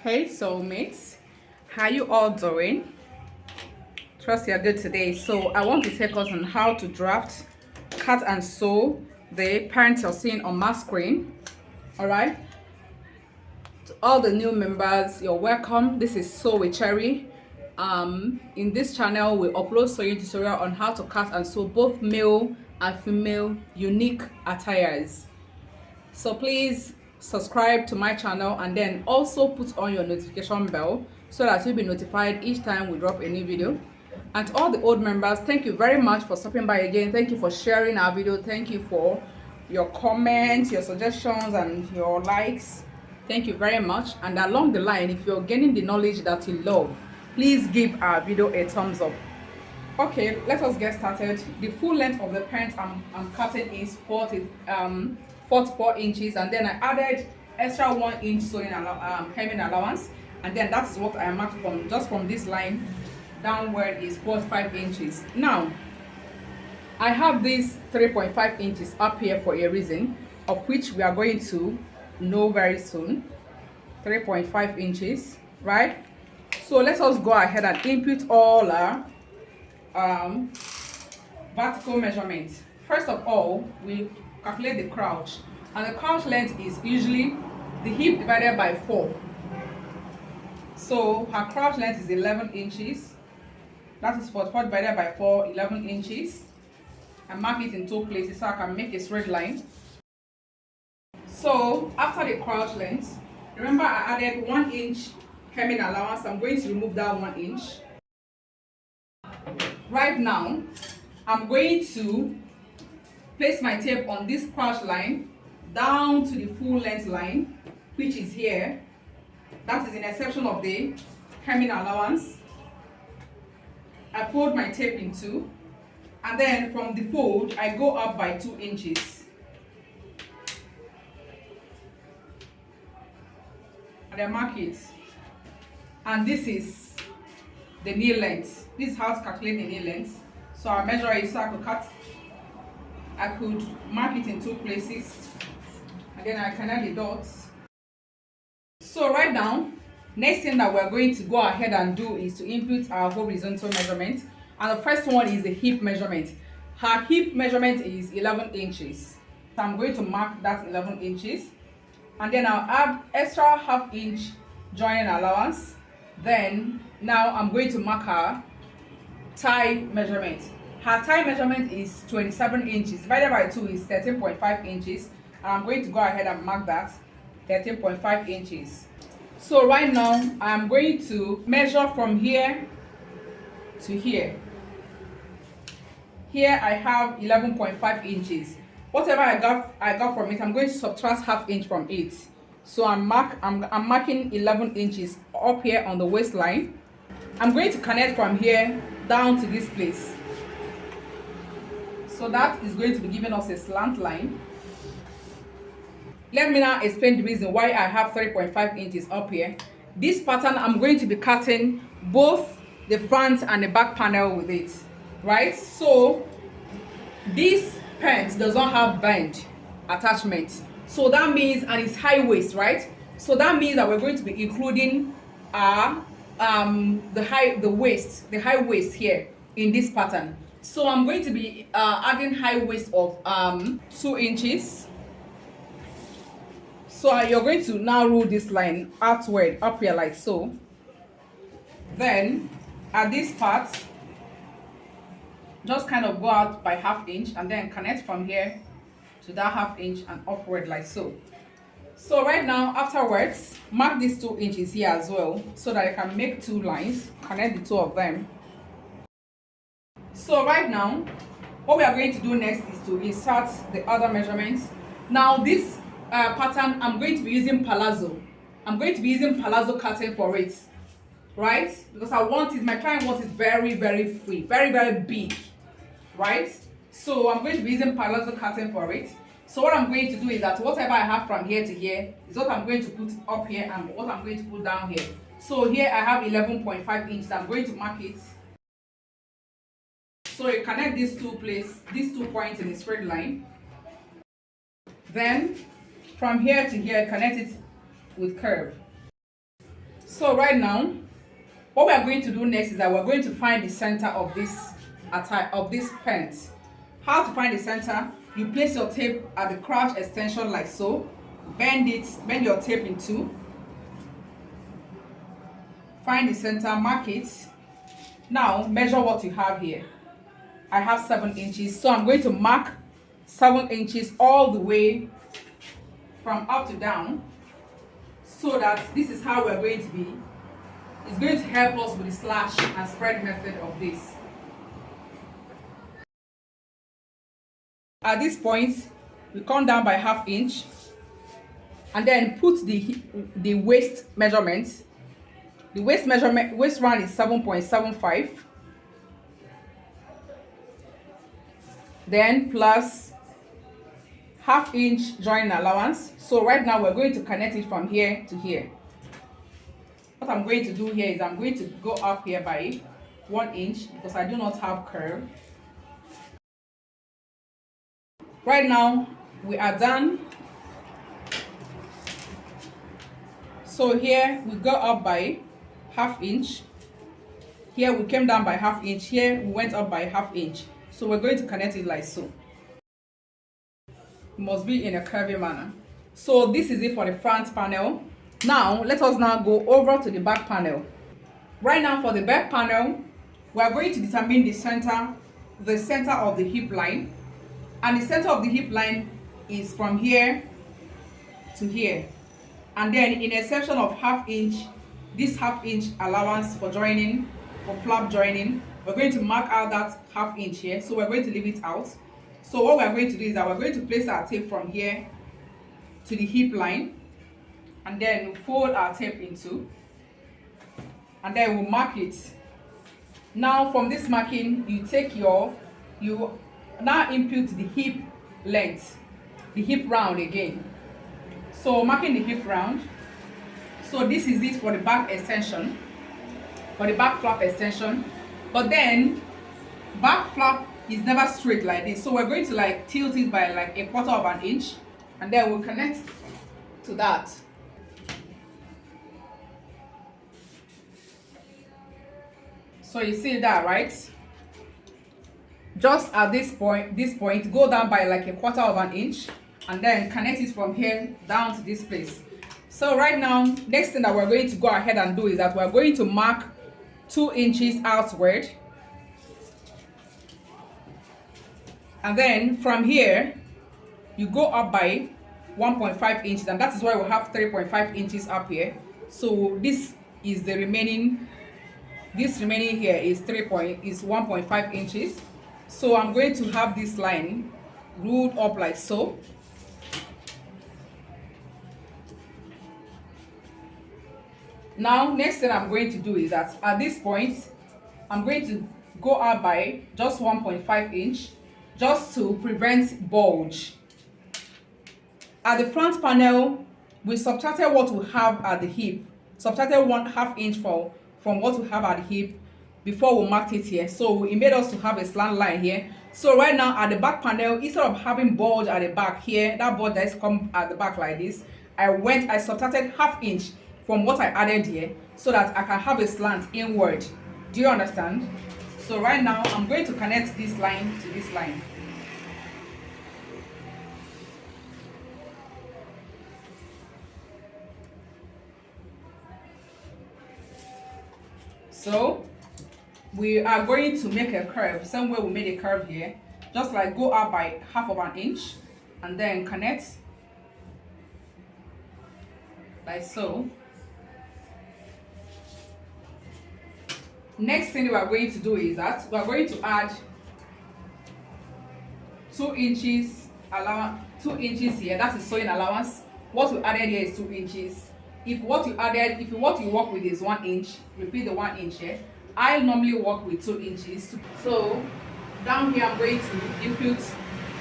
Hey soulmates, how you all doing? Trust you're good today. So I want to take us on how to draft, cut and sew the pant you're seeing on my screen. All right, to all the new members, you're welcome. This is Sew with Cherry. In this channel we upload sewing tutorial on how to cut and sew both male and female unique attires. So please subscribe to my channel and then also put on your notification bell so that you'll be notified each time we drop a new video. And to all the old members, thank you very much for stopping by again. Thank you for sharing our video. Thank you for your comments, your suggestions, and your likes. Thank you very much. And along the line, if you're getting the knowledge that you love, please give our video a thumbs up. Okay, let us get started. The full length of the pant I'm cutting is 44 inches, and then I added extra 1 inch sewing hemming allowance, and then that's what I marked from just from this line downward is 45 inches. Now I have this 3.5 inches up here for a reason, of which we are going to know very soon. 3.5 inches, right? So let us go ahead and input all our vertical measurements. First of all, we calculate the crouch, and the crouch length is usually the hip divided by 4. So her crouch length is 11 inches. That is 44 divided by 4, 11 inches. I mark it in 2 places so I can make a straight line. So after the crouch length, remember I added 1 inch hemming allowance. I'm going to remove that 1 inch. Right now, I'm going to place my tape on this crouch line down to the full length line, which is here. That is in exception of the hemming allowance. I fold my tape in 2, and then from the fold I go up by 2 inches, and I mark it. And this is the knee length. This is how to calculate the knee length. So I measure it so I could mark it in 2 places, and then I connect the dots. So right now, next thing that we're going to go ahead and do is to input our horizontal measurement, and the first one is the hip measurement. Her hip measurement is 11 inches. So I'm going to mark that 11 inches, and then I'll add extra ½ inch joining allowance. Then now I'm going to mark her thigh measurement. Her thigh measurement is 27 inches. Divided by 2 is 13.5 inches. And I'm going to go ahead and mark that 13.5 inches. So right now, I'm going to measure from here to here. Here I have 11.5 inches. Whatever I got from it, I'm going to subtract ½ inch from it. So I'm marking 11 inches up here on the waistline. I'm going to connect from here down to this place. So that is going to be giving us a slant line. Let me now explain the reason why I have 3.5 inches up here. This pattern, I'm going to be cutting both the front and the back panel with it, right? So this pant does not have band attachment. So that means, and it's high waist, right? So that means that we're going to be including the high waist here in this pattern. So I'm going to be adding high waist of 2 inches. So you're going to now rule this line outward up here like so. Then at this part, just kind of go out by ½ inch and then connect from here to that ½ inch and upward like so. So right now, afterwards, mark these 2 inches here as well so that I can make 2 lines, connect the 2 of them. So right now, what we are going to do next is to insert the other measurements. Now this pattern, I'm going to be using palazzo. I'm going to be using palazzo cutting for it, right? Because I want it, my client wants it very, very free, very, very big, right? So I'm going to be using palazzo cutting for it. So what I'm going to do is that whatever I have from here to here is what I'm going to put up here and what I'm going to put down here. So here I have 11.5 inches. I'm going to mark it. So you connect these 2 points in a straight line. Then from here to here, connect it with curve. So right now, what we are going to do next is that we're going to find the center of this pant. How to find the center? You place your tape at the crotch extension like so. Bend your tape in two. Find the center, mark it. Now measure what you have here. I have 7 inches, so I'm going to mark 7 inches all the way from up to down, so that this is how we're going to be. It's going to help us with the slash and spread method of this. At this point, we come down by ½ inch and then put the waist measurement. The waist round is 7.75. Then plus ½ inch joining allowance. So right now we're going to connect it from here to here. What I'm going to do here is I'm going to go up here by 1 inch because I do not have curve. Right now we are done. So here we go up by ½ inch. Here we came down by ½ inch. Here we went up by ½ inch. So we're going to connect it like so. It must be in a curvy manner. So this is it for the front panel. Now let us now go over to the back panel. Right now for the back panel, we are going to determine the center of the hip line, and the center of the hip line is from here to here, and then in a section of ½ inch, this ½ inch allowance for joining, for flap joining, we're going to mark out that ½ inch here, so we're going to leave it out. So what we're going to do is that we're going to place our tape from here to the hip line, and then we'll fold our tape in two, and then we'll mark it. Now from this marking, you now impute the hip length, the hip round again. So marking the hip round. So this is it for the back extension, for the back flap extension. But then back flap is never straight like this, so we're going to like tilt it by like 1/4 inch, and then we'll connect to that. So you see that, right? Just at this point go down by like 1/4 inch, and then connect it from here down to this place. So right now, next thing that we're going to go ahead and do is that we're going to mark 2 inches outward, and then from here you go up by 1.5 inches, and that is why we have 3.5 inches up here. So this is the remaining, this remaining here is 1.5 inches. So I'm going to have this line ruled up like so. Now next thing I'm going to do is that at this point I'm going to go up by just 1.5 inch just to prevent bulge. At the front panel, we subtracted what we have at the hip, subtracted 1/2 inch from what we have at the hip before we marked it here. So it made us to have a slant line here. So right now at the back panel, instead of having bulge at the back here, that bulge that is come at the back like this, I subtracted ½ inch from what I added here so that I can have a slant inward. Do you understand? So right now I'm going to connect this line to this line. So we are going to make a curve, same way we made a curve here, just like go up by ½ inch and then connect like so. Next thing we are going to do is that we are going to add 2 inches here. That is sewing allowance. What we added here is 2 inches. If what you work with is 1 inch, repeat the 1 inch here. I normally work with 2 inches. So down here I'm going to impute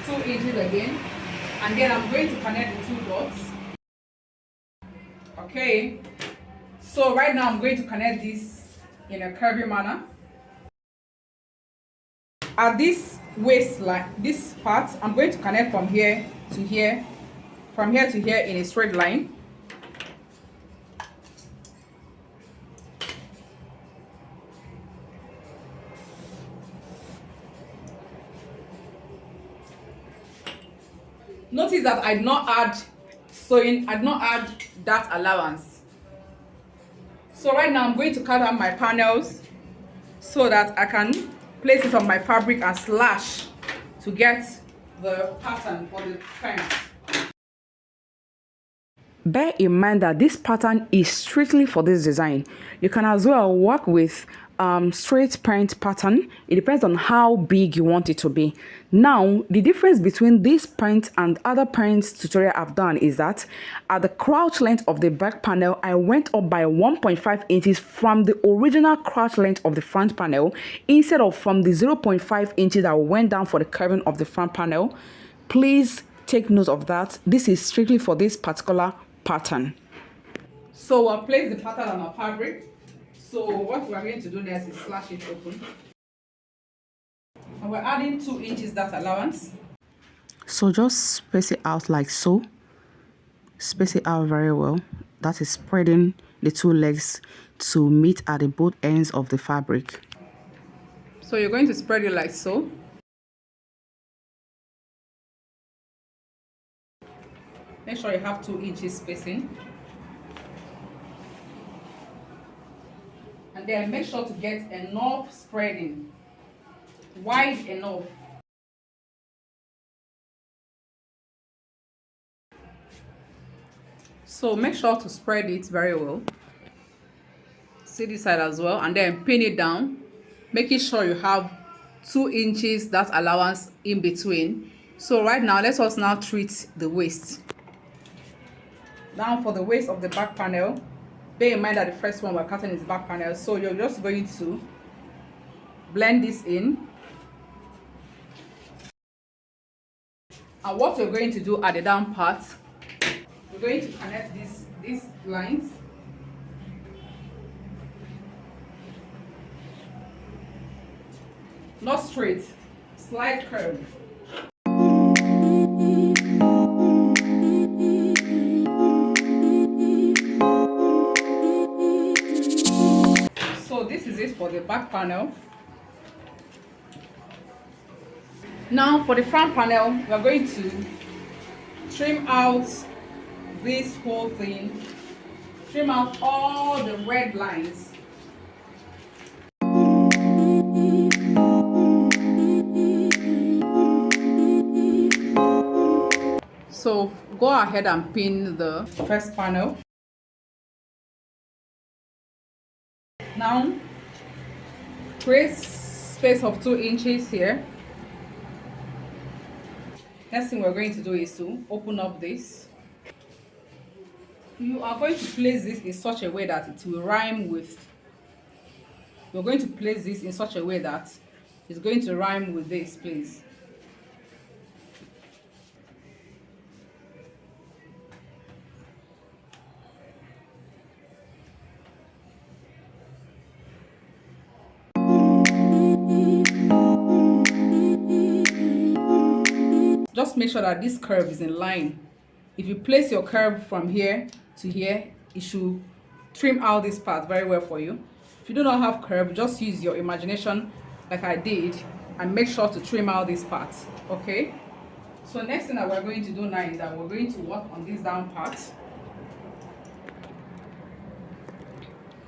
2 inches again, and then I'm going to connect the 2 dots. Okay, so right now I'm going to connect this in a curvy manner. At this waistline, this part, I'm going to connect from here to here, from here to here in a straight line. Notice that I did not add sewing, I did not add that allowance. So right now I'm going to cut out my panels so that I can place it on my fabric and slash to get the pattern for the front. Bear in mind that this pattern is strictly for this design. You can as well work with straight print pattern. It depends on how big you want it to be. Now, the difference between this print and other prints tutorial I've done is that at the crouch length of the back panel, I went up by 1.5 inches from the original crouch length of the front panel instead of from the 0.5 inches that went down for the curving of the front panel. Please take note of that. This is strictly for this particular pattern. So I'll place the pattern on our fabric. So what we're going to do next is slash it open. And we're adding 2 inches that allowance. So just space it out like so. Space it out very well. That is spreading the 2 legs to meet at the both ends of the fabric. So you're going to spread it like so. Make sure you have 2 inches spacing. And then make sure to get enough spreading, wide enough. So make sure to spread it very well. See this side as well, and then pin it down, making sure you have 2 inches that allowance in between. So right now, let us now treat the waist. Now for the waist of the back panel, bear in mind that the first one we're cutting is back panel, so you're just going to blend this in. And what we're going to do at the down part, we're going to connect these lines. Not straight, slight curve. This is it for the back panel. Now for the front panel, we are going to trim out this whole thing, trim out all the red lines. So go ahead and pin the first panel. Now create space of 2 inches here. Next thing we're going to do is to open up this. You are going to place this in such a way that it will rhyme with, you're going to place this in such a way that it's going to rhyme with this, please. Just make sure that this curve is in line. If you place your curve from here to here, it should trim out this part very well for you. If you do not have curve, just use your imagination like I did and make sure to trim out this part. Okay, so next thing that we're going to do now is that we're going to work on this down part,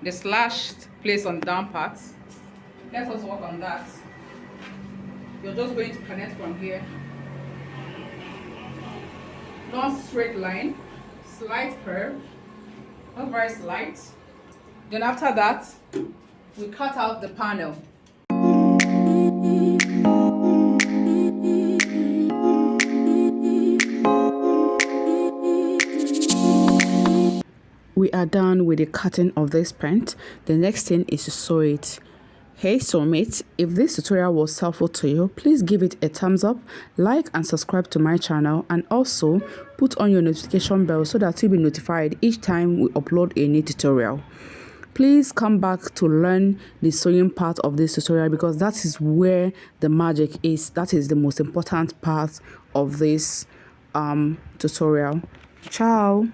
the slashed place on the down part. Let us work on that. You're just going to connect from here. Not straight line, slight curve, not very slight. Then after that, we cut out the panel. We are done with the cutting of this print. The next thing is to sew it. Hey soulmates, if this tutorial was helpful to you, please give it a thumbs up, like and subscribe to my channel, and also put on your notification bell so that you'll be notified each time we upload a new tutorial. Please come back to learn the sewing part of this tutorial because that is where the magic is. That is the most important part of this tutorial. Ciao.